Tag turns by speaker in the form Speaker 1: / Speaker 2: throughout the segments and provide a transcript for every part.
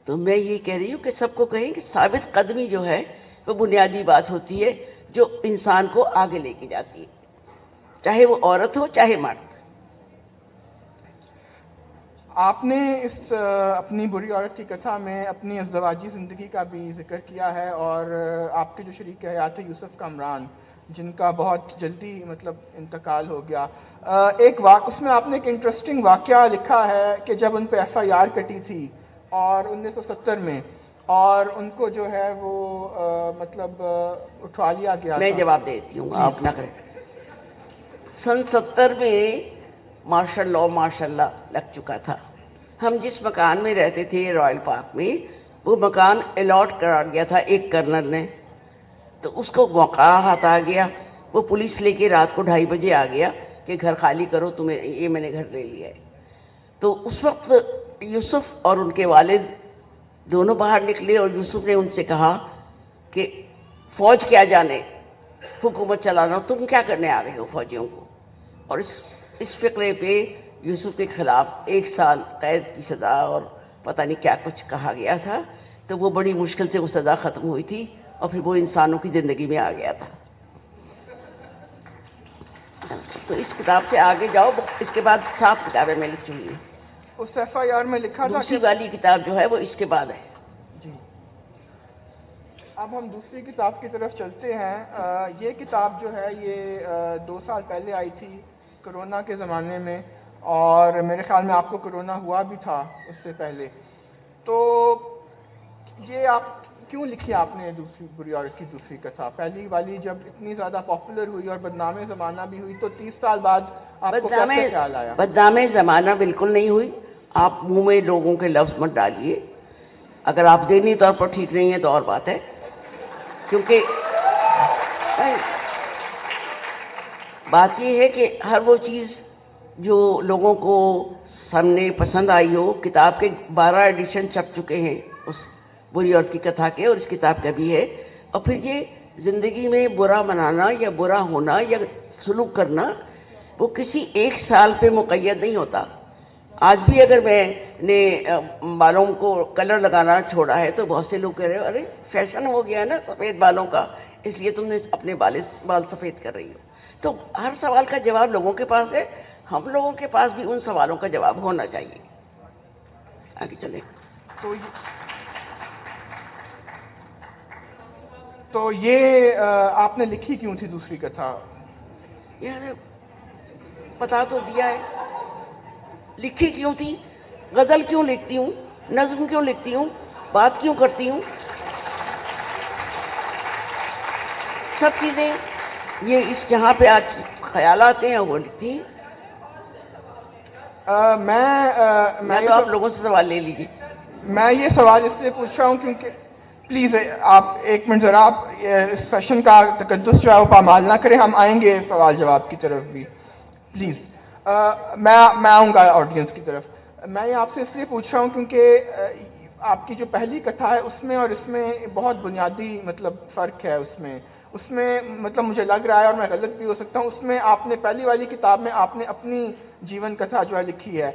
Speaker 1: تو میں یہ کہہ رہی ہوں کہ سب کو کہیں کہ ثابت قدمی جو ہے وہ بنیادی بات ہوتی ہے جو انسان کو آگے لے کے جاتی ہے، چاہے وہ عورت ہو چاہے مرد۔
Speaker 2: آپ نے اس اپنی بری عورت کی کتھا میں اپنی ازدواجی زندگی کا بھی ذکر کیا ہے، اور آپ کے جو شریک حیات ہے یوسف کامران، جن کا بہت جلدی مطلب انتقال ہو گیا، اس میں آپ نے ایک انٹرسٹنگ واقعہ لکھا ہے کہ جب ان پہ FIR کٹی تھی اور 1970 میں، اور ان کو جو ہے وہ مطلب اٹھوا لیا گیا
Speaker 1: میں
Speaker 2: تھا۔
Speaker 1: جواب دیتی ہوں، آپ نہ کریں۔ سن 70 میں ماشاء اللہ لگ چکا تھا۔ ہم جس مکان میں رہتے تھے رائل پارک میں، وہ مکان الاٹ کرا گیا تھا ایک کرنل نے، تو اس کو موقع ہاتھ آ گیا، وہ پولیس لے کے رات کو 2:30 بجے آ گیا کہ گھر خالی کرو، تمہیں یہ میں نے گھر لے لیا ہے۔ تو اس وقت یوسف اور ان کے والد دونوں باہر نکلے، اور یوسف نے ان سے کہا کہ فوج کیا جانے، حکومت چلانا، تم کیا کرنے آ گئے ہو فوجیوں کو؟ اور اس فقرے پہ یوسف کے خلاف 1 سال قید کی سزا اور پتہ نہیں کیا کچھ کہا گیا تھا، تو وہ بڑی مشکل سے وہ سزا ختم ہوئی تھی، اور پھر وہ انسانوں کی زندگی میں آ گیا تھا۔ تو اس کتاب سے آگے جاؤ، اس کے بعد 7 کتابیں میں لکھ چکی ہوں۔
Speaker 2: اس FIR میں لکھا تھا
Speaker 1: دوسری
Speaker 2: کہ
Speaker 1: والی کتاب جو ہے وہ اس کے بعد ہے۔
Speaker 2: جی، اب ہم دوسری کتاب کی طرف چلتے ہیں۔ یہ کتاب جو ہے یہ 2 سال پہلے آئی تھی کرونا کے زمانے میں، اور میرے خیال میں آپ کو کرونا ہوا بھی تھا اس سے پہلے۔ تو یہ آپ کیوں لکھی آپ نے دوسری بری عورت کی دوسری کتھا؟ پہلی والی جب اتنی زیادہ پاپولر ہوئی اور بدنام زمانہ بھی ہوئی، تو 30 سال بعد آپ کو کیسے خیال آیا؟
Speaker 1: بدنام زمانہ بالکل نہیں ہوئی، آپ منہ میں لوگوں کے لفظ مت ڈالیے، اگر آپ ذہنی طور پر ٹھیک نہیں ہیں تو اور بات ہے، کیونکہ بات یہ ہے کہ ہر وہ چیز جو لوگوں کو سامنے پسند آئی ہو، کتاب کے 12 ایڈیشن چھپ چکے ہیں اس بری عورت کی کتھا کے، اور اس کتاب کا بھی ہے۔ اور پھر یہ زندگی میں برا منانا یا برا ہونا یا سلوک کرنا وہ کسی ایک سال پہ مقید نہیں ہوتا۔ آج بھی اگر میں نے بالوں کو کلر لگانا چھوڑا ہے تو بہت سے لوگ کہہ رہے ہیں ارے فیشن ہو گیا نا سفید بالوں کا، اس لیے تم نے اپنے بال سفید کر رہی ہو۔ تو ہر سوال کا جواب لوگوں کے پاس ہے، ہم لوگوں کے پاس بھی ان سوالوں کا جواب ہونا چاہیے۔ آگے چلیں۔
Speaker 2: تو یہ آپ نے لکھی کیوں تھی دوسری کتھا؟
Speaker 1: یار بتا تو دیا ہے لکھی کیوں تھی، غزل کیوں لکھتی ہوں، نظم کیوں لکھتی ہوں، بات کیوں کرتی ہوں، سب چیزیں یہ اس جہاں پہ آج خیالات ہیں وہ لکھتی ہیں۔ میں تو آپ لوگوں سے سوال لے لیجیے۔
Speaker 2: میں یہ سوال اس لیے پوچھ رہا ہوں کیونکہ پلیز آپ 1 منٹ ذرا، آپ اس سیشن کا تقدس جو ہے وہ پامال نہ کریں، ہم آئیں گے سوال جواب کی طرف بھی، پلیز۔ میں آؤں گا آڈینس کی طرف۔ میں یہ آپ سے اس لیے پوچھ رہا ہوں کیونکہ آپ کی جو پہلی کتھا ہے اس میں اور اس میں بہت بنیادی مطلب فرق ہے۔ اس میں مطلب مجھے لگ رہا ہے، اور میں غلط بھی ہو سکتا ہوں، اس میں آپ نے پہلی والی کتاب میں آپ نے اپنی جیون کتھا جو ہے لکھی ہے۔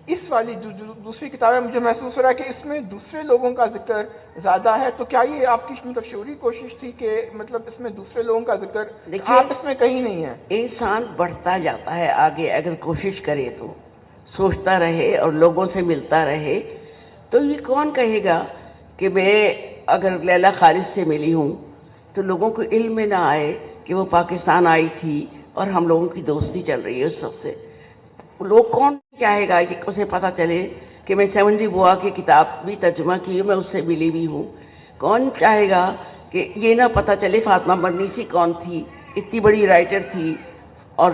Speaker 2: اس والی جو دوسری کتاب ہے مجھے محسوس ہو رہا ہے کہ اس میں دوسرے لوگوں کا ذکر زیادہ ہے۔ تو کیا یہ آپ کی مطلب شعوری کوشش تھی کہ مطلب اس میں دوسرے لوگوں کا ذکر آپ اس میں کہیں نہیں ہے؟
Speaker 1: انسان بڑھتا جاتا ہے آگے، اگر کوشش کرے تو سوچتا رہے اور لوگوں سے ملتا رہے، تو یہ کون کہے گا کہ میں اگر لیلا خالد سے ملی ہوں تو لوگوں کو علم میں نہ آئے کہ وہ پاکستان آئی تھی اور ہم لوگوں کی دوستی چل رہی ہے اس وقت سے۔ لوگ کون چاہے گا کہ اسے پتہ چلے کہ میں سیونڈی بوا کی کتاب بھی ترجمہ کی ہوں، میں اس سے ملی بھی ہوں۔ کون چاہے گا کہ یہ نہ پتہ چلے فاطمہ مرنیسی کون تھی، اتنی بڑی رائٹر تھی اور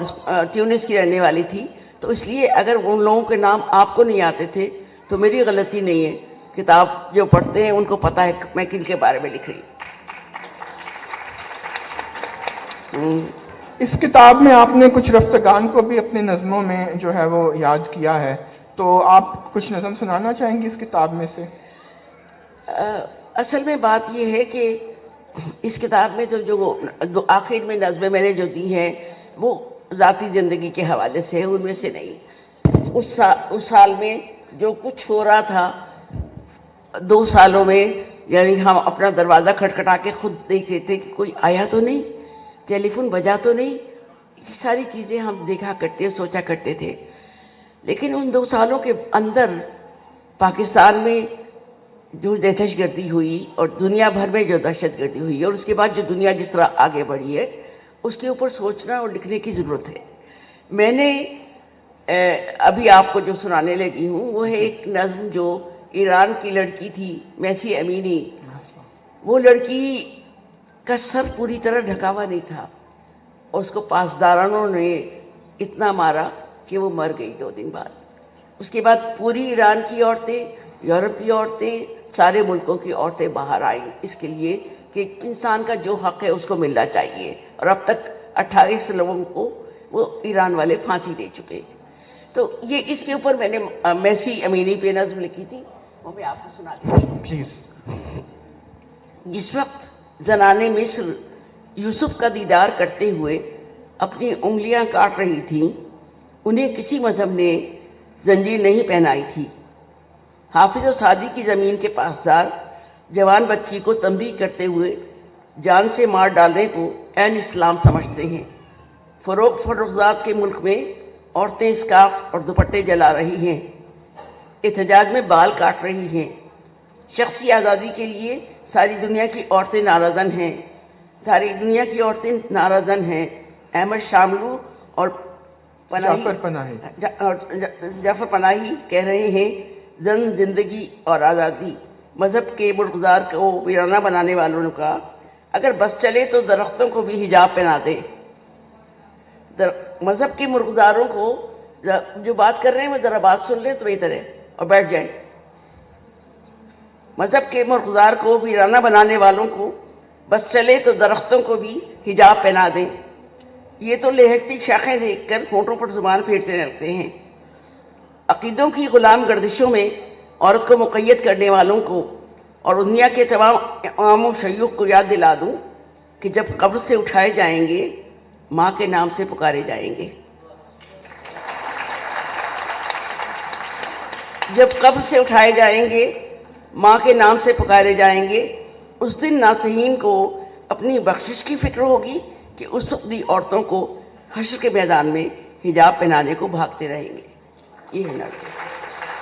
Speaker 1: ٹیونس کی رہنے والی تھی۔ تو اس لیے اگر ان لوگوں کے نام آپ کو نہیں آتے تھے تو میری غلطی نہیں ہے، کتاب جو پڑھتے ہیں ان کو پتہ ہے میں کن کے بارے میں لکھ رہی ہوں۔
Speaker 2: اس کتاب میں آپ نے کچھ رفتگان کو بھی اپنے نظموں میں جو ہے وہ یاد کیا ہے، تو آپ کچھ نظم سنانا چاہیں گے اس کتاب میں سے؟
Speaker 1: اصل میں بات یہ ہے کہ اس کتاب میں تو جو آخر میں نظمیں میں نے جو دی ہیں وہ ذاتی زندگی کے حوالے سے ہے، ان میں سے نہیں۔ اس سال میں جو کچھ ہو رہا تھا 2 سالوں میں یعنی ہم اپنا دروازہ کھٹکھٹا کے خود دیکھتے تھے کہ کوئی آیا تو نہیں, ٹیلی فون بجا تو نہیں. یہ ساری چیزیں ہم دیکھا کرتے, سوچا کرتے تھے. لیکن ان 2 سالوں کے اندر پاکستان میں جو دہشت گردی ہوئی اور دنیا بھر میں جو دہشت گردی ہوئی اور اس کے بعد جو دنیا جس طرح آگے بڑھی ہے, اس کے اوپر سوچنا اور لکھنے کی ضرورت ہے. میں نے ابھی آپ کو جو سنانے لگی ہوں وہ ہے ایک نظم جو ایران کی لڑکی تھی میسی امینی. وہ لڑکی کا سر پوری طرح ڈھکا ہوا نہیں تھا اور اس کو پاسدارانوں نے اتنا مارا کہ وہ مر گئی 2 دن بعد. اس کے بعد پوری ایران کی عورتیں, یورپ کی عورتیں, سارے ملکوں کی عورتیں باہر آئیں اس کے لیے کہ انسان کا جو حق ہے اس کو ملنا چاہیے. اور اب تک 28 لوگوں کو وہ ایران والے پھانسی دے چکے. تو یہ اس کے اوپر میں نے میسی امینی پہ نظم لکھی تھی, وہ میں آپ کو سنا دیتی ہوں.
Speaker 2: پلیز.
Speaker 1: جس وقت زنانِ مصر یوسف کا دیدار کرتے ہوئے اپنی انگلیاں کاٹ رہی تھیں, انہیں کسی مذہب نے زنجیر نہیں پہنائی تھی. حافظ و سعدی کی زمین کے پاسدار جوان بچی کو تنبیہ کرتے ہوئے جان سے مار ڈالنے کو عین اسلام سمجھتے ہیں. فروخزاد کے ملک میں عورتیں اسکارف اور دوپٹے جلا رہی ہیں, احتجاج میں بال کاٹ رہی ہیں. شخصی آزادی کے لیے ساری دنیا کی عورتیں نعرہ ہیں, ساری دنیا کی عورتیں نعرہ ہیں. احمد شاملو اور جعفر پناہی کہہ رہے ہیں زن زندگی اور آزادی. مذہب کے مرغزار کو ویرانہ بنانے والوں نے کہا اگر بس چلے تو درختوں کو بھی حجاب پہنا دے. مذہب کے مرغزاروں کو جو بات کر رہے ہیں وہ ذرا بات سن لیں تو بہتر ہے اور بیٹھ جائیں. مذہب کے مرغزار کو ویرانہ بنانے والوں کو بس چلے تو درختوں کو بھی حجاب پہنا دیں. یہ تو لہکتی شاخیں دیکھ کر ہونٹوں پر زبان پھیرتے رہتے ہیں. عقیدوں کی غلام گردشوں میں عورت کو مقید کرنے والوں کو اور دنیا کے تمام امام و شیوخ کو یاد دلا دوں کہ جب قبر سے اٹھائے جائیں گے ماں کے نام سے پکارے جائیں گے. جب قبر سے اٹھائے جائیں گے ماں کے نام سے پکارے جائیں گے. اس دن ناصحین کو اپنی بخشش کی فکر ہوگی کہ اس وقت بھی عورتوں کو حشر کے میدان میں حجاب پہنانے کو بھاگتے رہیں گے. یہ ہے نظم.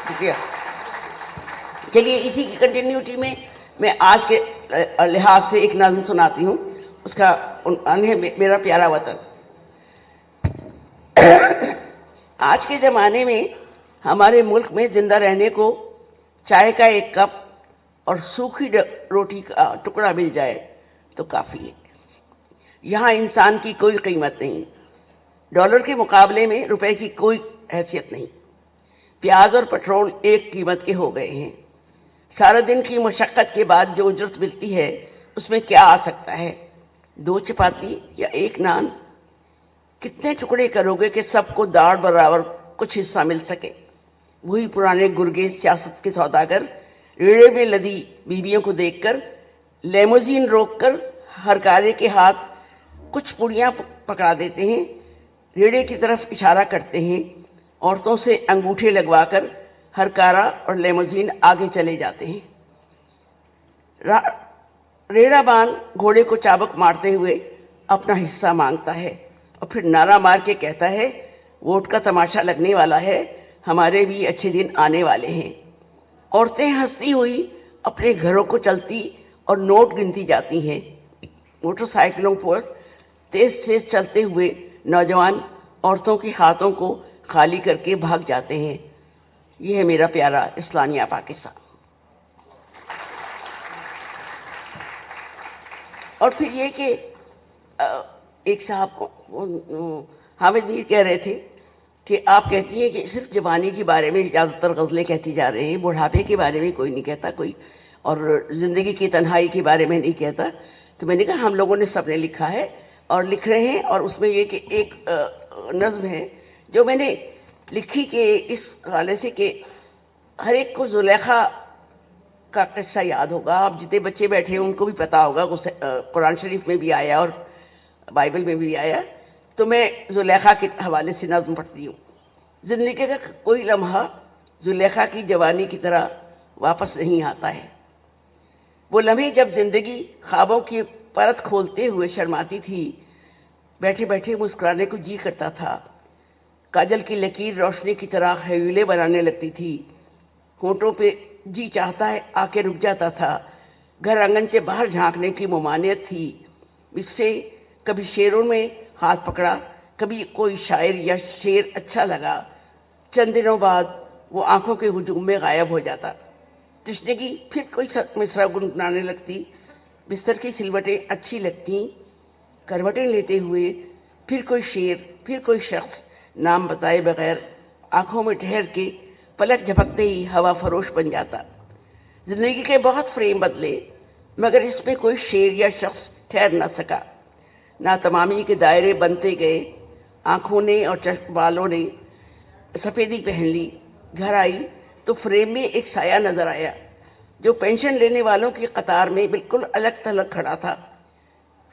Speaker 1: شکریہ. چلیے اسی کی کنٹینیوٹی میں میں آج کے لحاظ سے ایک نظم سناتی ہوں. اس کا عنوان ہے میرا پیارا وطن. آج کے زمانے میں ہمارے ملک میں زندہ رہنے کو چائے کا ایک کپ اور سوکھی روٹی کا ٹکڑا مل جائے تو کافی ہے. یہاں انسان کی کوئی قیمت نہیں, ڈالر کے مقابلے میں روپے کی کوئی حیثیت نہیں. پیاز اور پٹرول ایک قیمت کے ہو گئے ہیں. سارا دن کی مشقت کے بعد جو اجرت ملتی ہے اس میں کیا آ سکتا ہے؟ 2 چپاتی یا 1 نان. کتنے ٹکڑے کرو گے کہ سب کو داڑھ برابر کچھ حصہ مل سکے؟ وہی پرانے گرگے سیاست کے سوداگر ریڑے میں لدی بیویوں کو دیکھ کر لیموزین روک کر ہر کارے کے ہاتھ کچھ پڑیاں پکڑا دیتے ہیں, ریڑے کی طرف اشارہ کرتے ہیں. عورتوں سے انگوٹھے لگوا کر ہر کارا اور لیموزین آگے چلے جاتے ہیں. ریڑا بان گھوڑے کو چابک مارتے ہوئے اپنا حصہ مانگتا ہے اور پھر نعرہ مار کے کہتا ہے ووٹ کا تماشا لگنے والا ہے, ہمارے بھی اچھے دن آنے والے ہیں. عورتیں ہنستی ہوئی اپنے گھروں کو چلتی اور نوٹ گنتی جاتی ہیں. موٹر سائیکلوں پر تیز تیز چلتے ہوئے نوجوان عورتوں کے ہاتھوں کو خالی کر کے بھاگ جاتے ہیں. یہ ہے میرا پیارا اسلامیہ پاکستان. اور پھر یہ کہ ایک صاحب حامد میر کہہ رہے تھے کہ آپ کہتی ہیں کہ صرف جوانی کے بارے میں زیادہ تر غزلیں کہتی جا رہے ہیں, بڑھاپے کے بارے میں کوئی نہیں کہتا, کوئی اور زندگی کی تنہائی کے بارے میں نہیں کہتا. تو میں نے کہا ہم لوگوں نے سب نے لکھا ہے اور لکھ رہے ہیں, اور اس میں یہ کہ ایک نظم ہے جو میں نے لکھی کہ اس حوالے سے کہ ہر ایک کو زلیخا کا قصہ یاد ہوگا. آپ جتنے بچے بیٹھے ہیں ان کو بھی پتا ہوگا, قرآن شریف میں بھی آیا اور بائبل میں بھی آیا. تو میں زلیخا کے حوالے سے نظم پڑھتی ہوں. زندگی کا کوئی لمحہ زلیخا کی جوانی کی طرح واپس نہیں آتا ہے۔ وہ لمحے جب زندگی خوابوں کی پرت کھولتے ہوئے شرماتی تھی، بیٹھے بیٹھے مسکرانے کو جی کرتا تھا، کاجل کی لکیر روشنی کی طرح حیولے بنانے لگتی تھی، ہونٹوں پہ جی چاہتا ہے آ کے رک جاتا تھا، گھر آنگن سے باہر جھانکنے کی ممانعت تھی، اس سے کبھی شعروں میں ہاتھ پکڑا، کبھی کوئی شاعر یا شعر اچھا لگا، چند دنوں بعد وہ آنکھوں کے ہجوم میں غائب ہو جاتا، تشنگی پھر کوئی مصرع گنگنانے لگتی، بستر کی سلوٹیں اچھی لگتیں، کروٹیں لیتے ہوئے پھر کوئی شعر، پھر کوئی شخص نام بتائے بغیر آنکھوں میں ٹھہر کے پلک جھپکتے ہی ہوا فروش بن جاتا۔ زندگی کے بہت فریم بدلے مگر اس میں کوئی شعر یا شخص ٹھہر نہ سکا، ناتمامی کے دائرے بنتے گئے، آنکھوں نے اور بالوں نے سفیدی پہن لی، گھر آئی تو فریم میں ایک سایہ نظر آیا جو پینشن لینے والوں کی قطار میں بالکل الگ تھلگ کھڑا تھا۔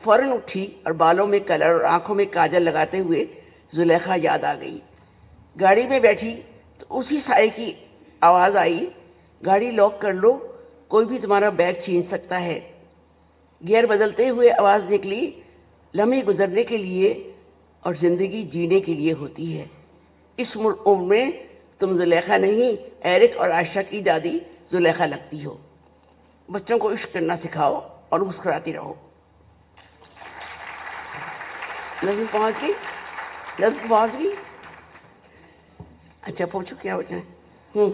Speaker 1: فوراً اٹھی اور بالوں میں کلر اور آنکھوں میں کاجل لگاتے ہوئے زلیخا یاد آ گئی۔ گاڑی میں بیٹھی تو اسی سائے کی آواز آئی، گاڑی لاک کر لو، کوئی بھی تمہارا بیگ چھین سکتا ہے۔ گیئر بدلتے ہوئے آواز نکلی، لمحے گزرنے کے لیے اور زندگی جینے کے لیے ہوتی ہے، اس عمر میں تم زلیخا نہیں، ایرک اور عائشہ کی دادی زلیخا لگتی ہو۔ بچوں کو عشق کرنا سکھاؤ اور مسکراتی رہو۔ نظم پہنچ گئی؟ نظم پہنچ گئی؟ اچھا پوچھو کیا وجہ ہے؟